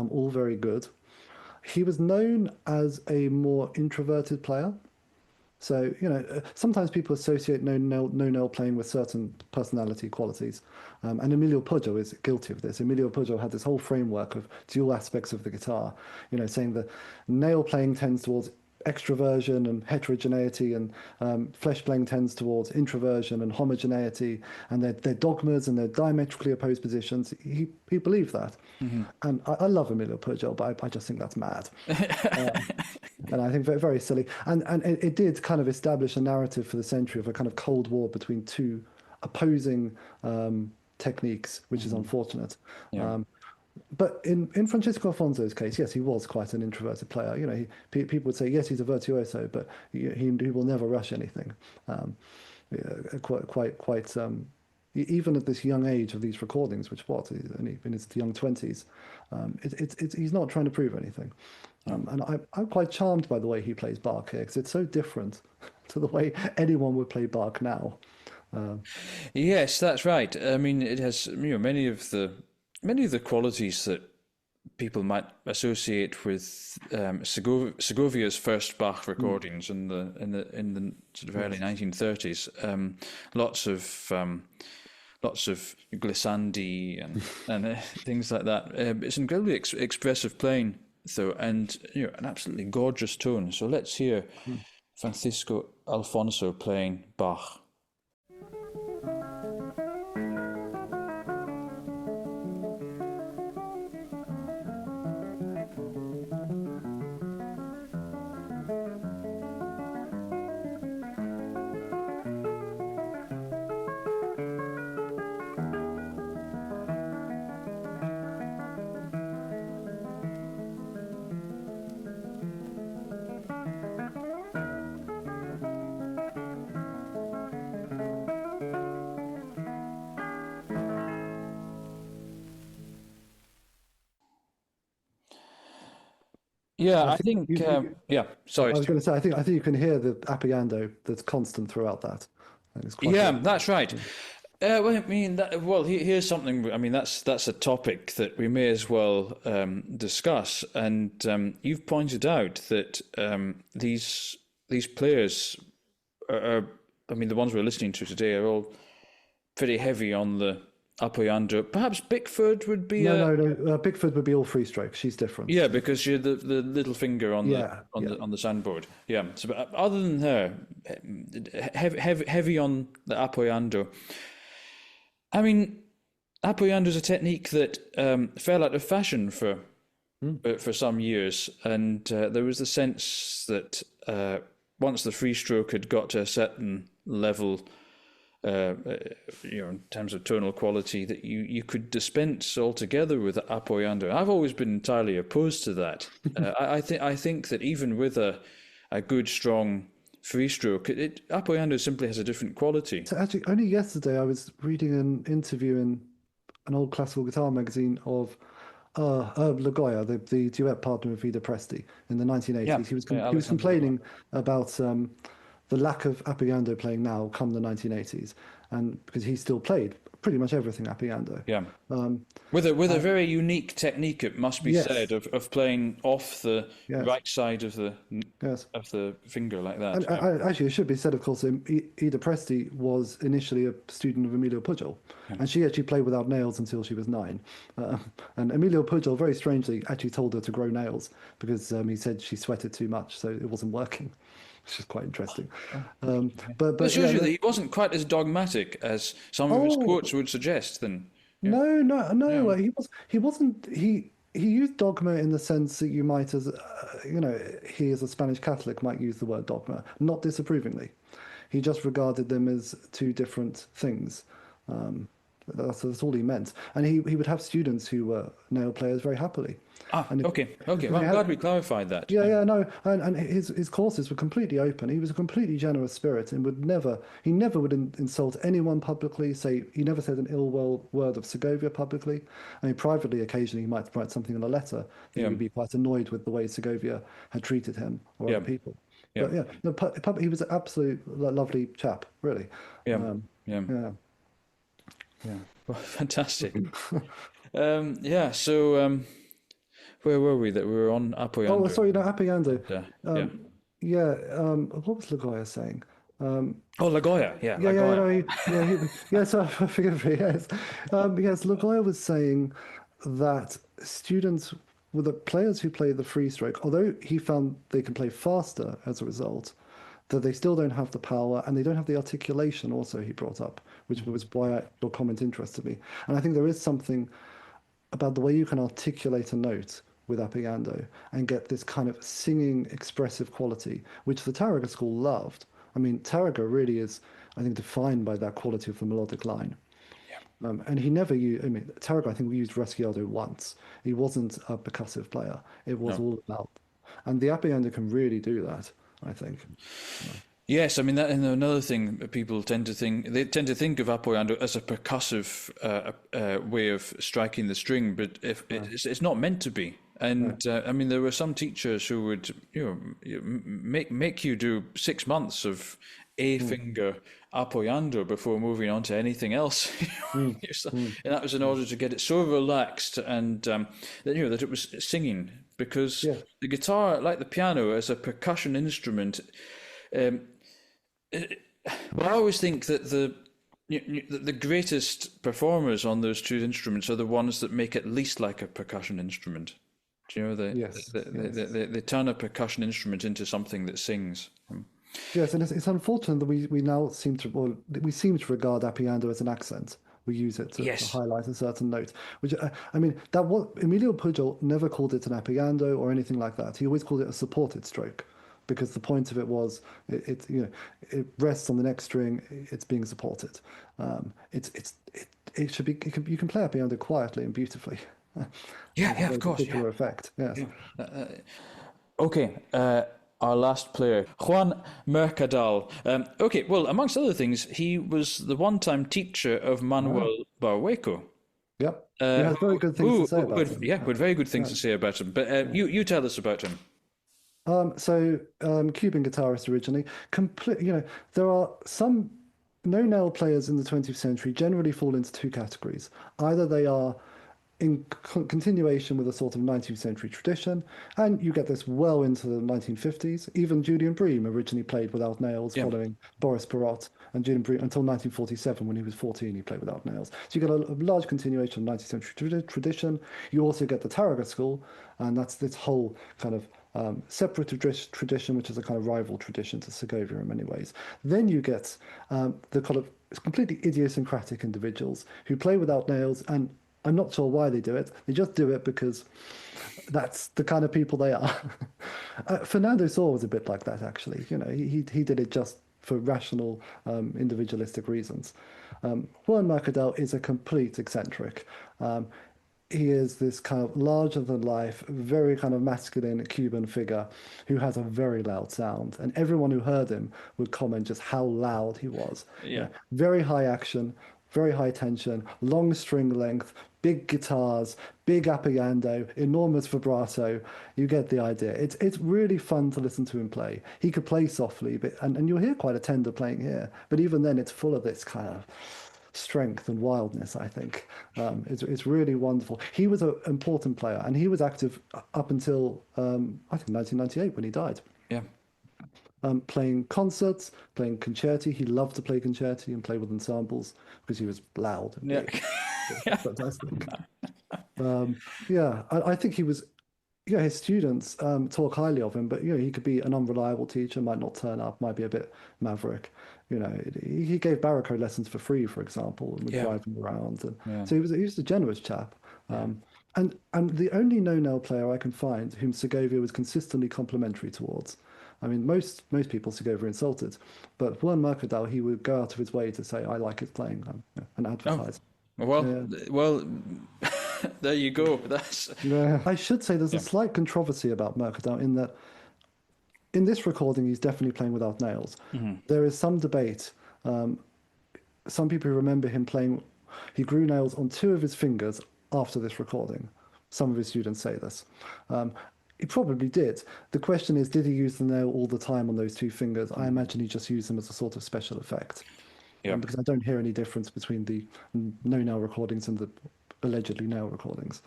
all very good. He was known as a more introverted player. So, sometimes people associate no-nail playing with certain personality qualities. And Emilio Pujol is guilty of this. Emilio Pujol had this whole framework of dual aspects of the guitar, saying that nail playing tends towards extroversion and heterogeneity, and flesh playing tends towards introversion and homogeneity, and they're dogmas and they're diametrically opposed positions. He believed that. And I love Emilio Pujol, but I just think that's mad. And I think very, very silly. And it did kind of establish a narrative for the century of a kind of Cold War between two opposing techniques, which is unfortunate. Yeah. But in Francisco Alfonso's case, yes, he was quite an introverted player. People would say, yes, he's a virtuoso, but he will never rush anything. Even at this young age of these recordings, which only in his young 20s, he's not trying to prove anything. And I'm quite charmed by the way he plays Bach here, because it's so different to the way anyone would play Bach now. Yes, that's right. I mean, it has many of the qualities that people might associate with Segovia's first Bach recordings in the sort of early 1930s. Lots of glissandi and things like that. It's incredibly expressive playing, though, and an absolutely gorgeous tone. So let's hear Francisco Alfonso playing Bach. Yeah, I think. Sorry. I was going to say, I think you can hear the apoyando that's constant throughout that. It's quite good. That's right. Well, I mean, here's something. I mean, that's a topic that we may as well discuss. And you've pointed out that these players are, I mean, the ones we're listening to today are all pretty heavy on the apoyando. Perhaps Bickford would be no. Bickford would be all free strokes. She's different. Yeah, because you're the little finger on the soundboard. Yeah. So, but other than her, heavy on the apoyando. I mean, apoyando is a technique that fell out of fashion for some years, and there was the sense that once the free stroke had got to a certain level, in terms of tonal quality, that you could dispense altogether with apoyando. I've always been entirely opposed to that. I think that even with a good strong free stroke, apoyando simply has a different quality. So actually, only yesterday I was reading an interview in an old classical guitar magazine of Herb Lagoya, the duet partner of Vida Presti in the 1980s. Yeah, He was complaining about the lack of apoyando playing now come the 1980s, and because he still played pretty much everything apoyando. Yeah. With a very unique technique, it must be Yes. said, of playing off the Yes. right side of the Yes. finger like that. And actually, it should be said, of course, Ida Presti was initially a student of Emilio Pujol, and she actually played without nails until she was 9. And Emilio Pujol, very strangely, actually told her to grow nails because he said she sweated too much, so it wasn't working. Which is quite interesting. But That shows yeah, you that he wasn't quite as dogmatic as some of his quotes would suggest. Then, no, he wasn't. He used dogma in the sense that you might, as he as a Spanish Catholic might use the word dogma, not disapprovingly. He just regarded them as two different things. That's all he meant. And he would have students who were nail players very happily. Okay. Well, I'm glad we clarified that. No, and his courses were completely open. He was a completely generous spirit and he never would insult anyone publicly. He never said an ill word of Segovia publicly. I mean, privately, occasionally he might write something in a letter. He would be quite annoyed with the way Segovia had treated him or other people. But he was an absolute lovely chap, really. Yeah. Well, fantastic. So where were we? That we were on apoyando. Oh, sorry, no, apoyando. Yeah. What was Lagoya saying? Lagoya. So forgive me. Yes, Lagoya was saying that students with the players who play the free stroke, although he found they can play faster as a result, that they still don't have the power and they don't have the articulation. Also, he brought up, which was why your comment interested me. And I think there is something about the way you can articulate a note with apoyando and get this kind of singing, expressive quality, which the Tarraga school loved. I mean, Tarraga really is, I think, defined by that quality of the melodic line. And he never used, I mean, Tarraga, I think we used Resquiado once. He wasn't a percussive player. It was all about, and the apoyando can really do that, I think. Yes, I mean that, and another thing people tend to think of apoyando as a percussive way of striking the string, but it's not meant to be. And I mean, there were some teachers who would make you do 6 months of a finger apoyando before moving on to anything else. And that was in order to get it so relaxed and that it was singing, because the guitar, like the piano, as a percussion instrument. I always think that the greatest performers on those two instruments are the ones that make it least like a percussion instrument. Do you know they turn a percussion instrument into something that sings. Yes, and it's unfortunate that we now seem to regard apoyando as an accent. We use it to highlight a certain note. Which I mean, Emilio Pujol never called it an apoyando or anything like that. He always called it a supported stroke, because the point of it was it rests on the next string. It's being supported. It should be. You can play apoyando quietly and beautifully. Of course. Particular effect. Yes. Okay. Our last player, Juan Mercadal. Well, amongst other things, he was the one-time teacher of Manuel Barrueco. Yep. He has very good things to say about him. Yeah, very good things to say about him. But you tell us about him. Cuban guitarist originally. There are some no-nail players in the 20th century generally fall into two categories. Either they are in continuation with a sort of 19th century tradition, and you get this well into the 1950s. Even Julian Bream originally played without nails, following Boris Perrott, and Julian Bream until 1947, when he was 14, he played without nails. So you get a large continuation of 19th century tradition. You also get the Tarraga school, and that's this whole kind of separate tradition, which is a kind of rival tradition to Segovia in many ways. Then you get the kind of completely idiosyncratic individuals who play without nails, and I'm not sure why they do it. They just do it because that's the kind of people they are. Fernando Saw was a bit like that, actually. He did it just for rational, individualistic reasons. Juan Mercadal is a complete eccentric. He is this kind of larger than life, very kind of masculine Cuban figure who has a very loud sound. And everyone who heard him would comment just how loud he was. Yeah. Very high action, very high tension, long string length, big guitars, big apoyando, enormous vibrato. You get the idea. It's really fun to listen to him play. He could play softly, and you'll hear quite a tender playing here. But even then, it's full of this kind of strength and wildness, I think. It's really wonderful. He was an important player, and he was active up until, I think, 1998 when he died. Yeah. Playing concerts, playing concerti. He loved to play concerti and play with ensembles because he was loud and Yeah. big. Fantastic. Yeah, I think he was. Yeah, his students talk highly of him, but he could be an unreliable teacher, might not turn up, might be a bit maverick. He gave barocco lessons for free, for example, and would drive them around. And so he was a generous chap. And the only no-nail player I can find whom Segovia was consistently complimentary towards. I mean, most people Segovia insulted, but Juan Mercadal, he would go out of his way to say, "I like his playing," and advertise. Well, there you go. That's I should say there's a slight controversy about Mercadal in that in this recording he's definitely playing without nails. There is some debate. Some people remember him playing. He grew nails on two of his fingers after this recording. Some of his students say this. He probably did. The question is, did he use the nail all the time on those two fingers? I imagine he just used them as a sort of special effect. Because I don't hear any difference between the no-nail recordings and the allegedly nail recordings.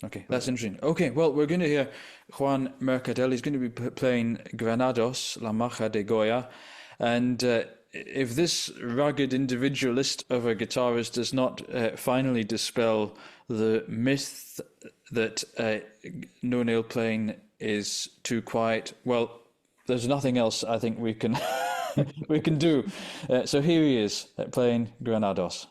Okay, that's interesting. Okay, well, we're going to hear Juan Mercadal. He's going to be playing Granados, La Maja de Goya. And if this rugged individualist of a guitarist does not finally dispel the myth that no-nail playing is too quiet, well, there's nothing else I think we can we can do. So here he is playing Granados.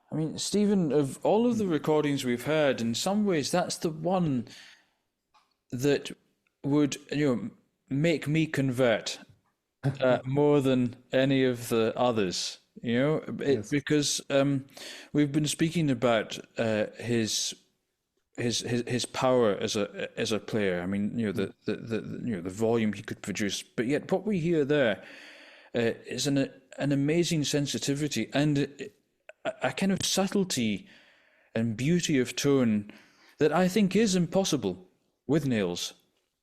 I mean, Stephen, of all of the recordings we've heard, in some ways, that's the one that would, make me convert more than any of the others. Because we've been speaking about his power as a player. I mean, the volume he could produce, but yet what we hear there is an amazing sensitivity and a kind of subtlety and beauty of tone that I think is impossible with nails.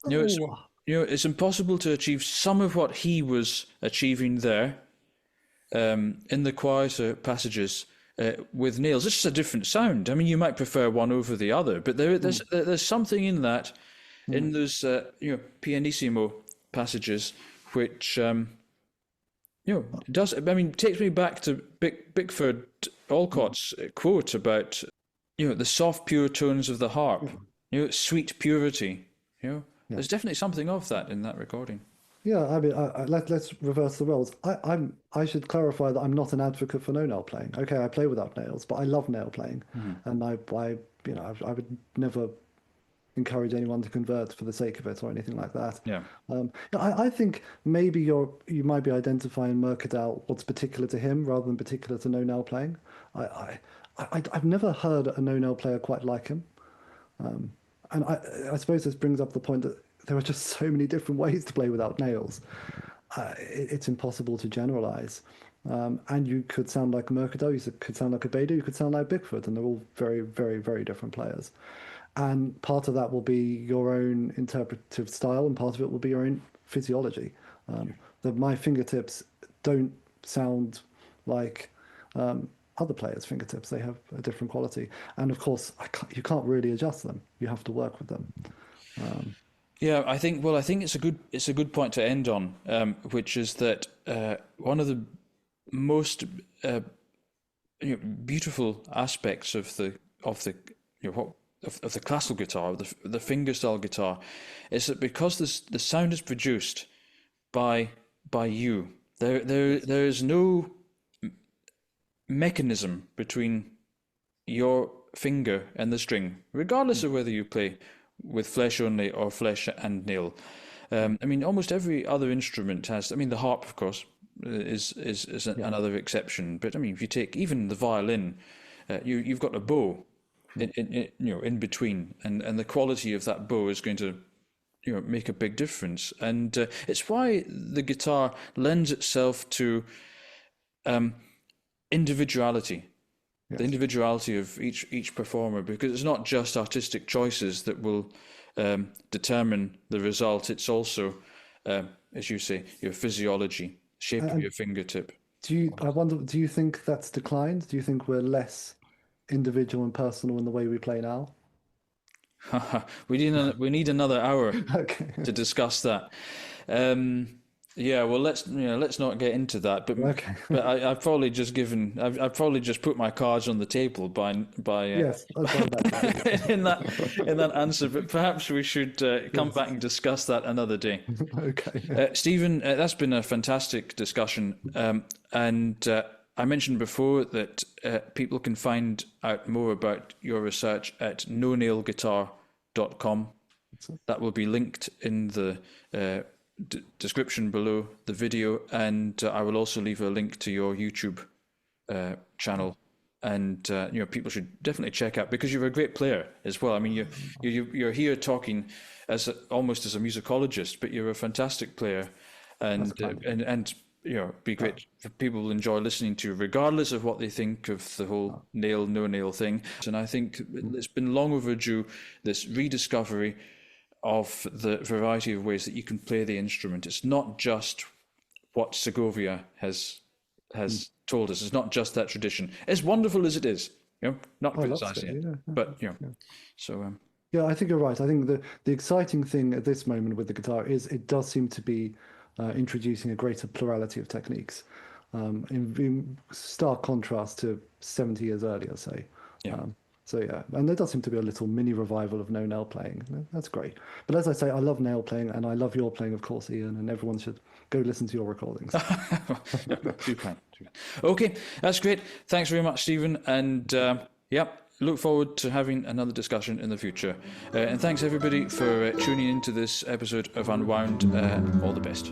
It's impossible to achieve some of what he was achieving there in the quieter passages with nails. It's just a different sound. I mean, you might prefer one over the other, but there's something in that, in those pianissimo passages, which does. I mean, takes me back to Bickford Olcott's quote about the soft, pure tones of the harp, sweet purity. There's definitely something of that in that recording. Yeah, I mean, let's reverse the roles. I should clarify that I'm not an advocate for no nail playing. Okay, I play without nails, but I love nail playing, and I would never encourage anyone to convert for the sake of it or anything like that. Yeah. I think maybe you might be identifying Mercadal what's particular to him rather than particular to no nail playing. I've never heard a no nail player quite like him, and I suppose this brings up the point that there are just so many different ways to play without nails. It's impossible to generalize. And you could sound like Mercadal, you could sound like Cubedo, you could sound like Bickford, and they're all very, very, very different players. And part of that will be your own interpretive style, and part of it will be your own physiology. My fingertips don't sound like other players' fingertips. They have a different quality, and of course, you can't really adjust them. You have to work with them. Yeah, I think. Well, I think it's a good point to end on, which is that one of the most beautiful aspects of the classical guitar, the fingerstyle guitar, is that because the sound is produced by you, there is no mechanism between your finger and the string, regardless of whether you play with flesh only or flesh and nail. I mean, almost every other instrument has. I mean, the harp, of course, is another exception. But I mean, if you take even the violin, you've got a bow in between, and the quality of that bow is going to make a big difference. And it's why the guitar lends itself to individuality. Yes. The individuality of each performer, because it's not just artistic choices that will determine the result. It's also, as you say, your physiology, shape of your fingertip. I wonder, do you think that's declined? Do you think we're less individual and personal in the way we play now? We need another hour to discuss that. Yeah, well, let's not get into that. But but I've probably just put my cards on the table by yes, in that answer. But perhaps we should come back and discuss that another day. Okay. Stephen, that's been a fantastic discussion, and I mentioned before that people can find out more about your research at nonailguitar.com. That will be linked in the description below the video, and I will also leave a link to your YouTube channel. And people should definitely check out, because you're a great player as well. I mean, you're here talking almost as a musicologist, but you're a fantastic player, and be great for people to enjoy listening to, regardless of what they think of the whole nail no nail thing. And I think it's been long overdue, this rediscovery of the variety of ways that you can play the instrument. It's not just what Segovia has told us. It's not just that tradition. As wonderful as it is, not criticizing it, but so. Yeah, I think you're right. I think the exciting thing at this moment with the guitar is it does seem to be introducing a greater plurality of techniques, in stark contrast to 70 years earlier, say. Yeah. So yeah, and there does seem to be a little mini revival of no nail playing. That's great. But as I say, I love nail playing, and I love your playing, of course, Ian. And everyone should go listen to your recordings. Too kind. Okay, that's great. Thanks very much, Stephen. And look forward to having another discussion in the future. And thanks everybody for tuning into this episode of Unwound. All the best.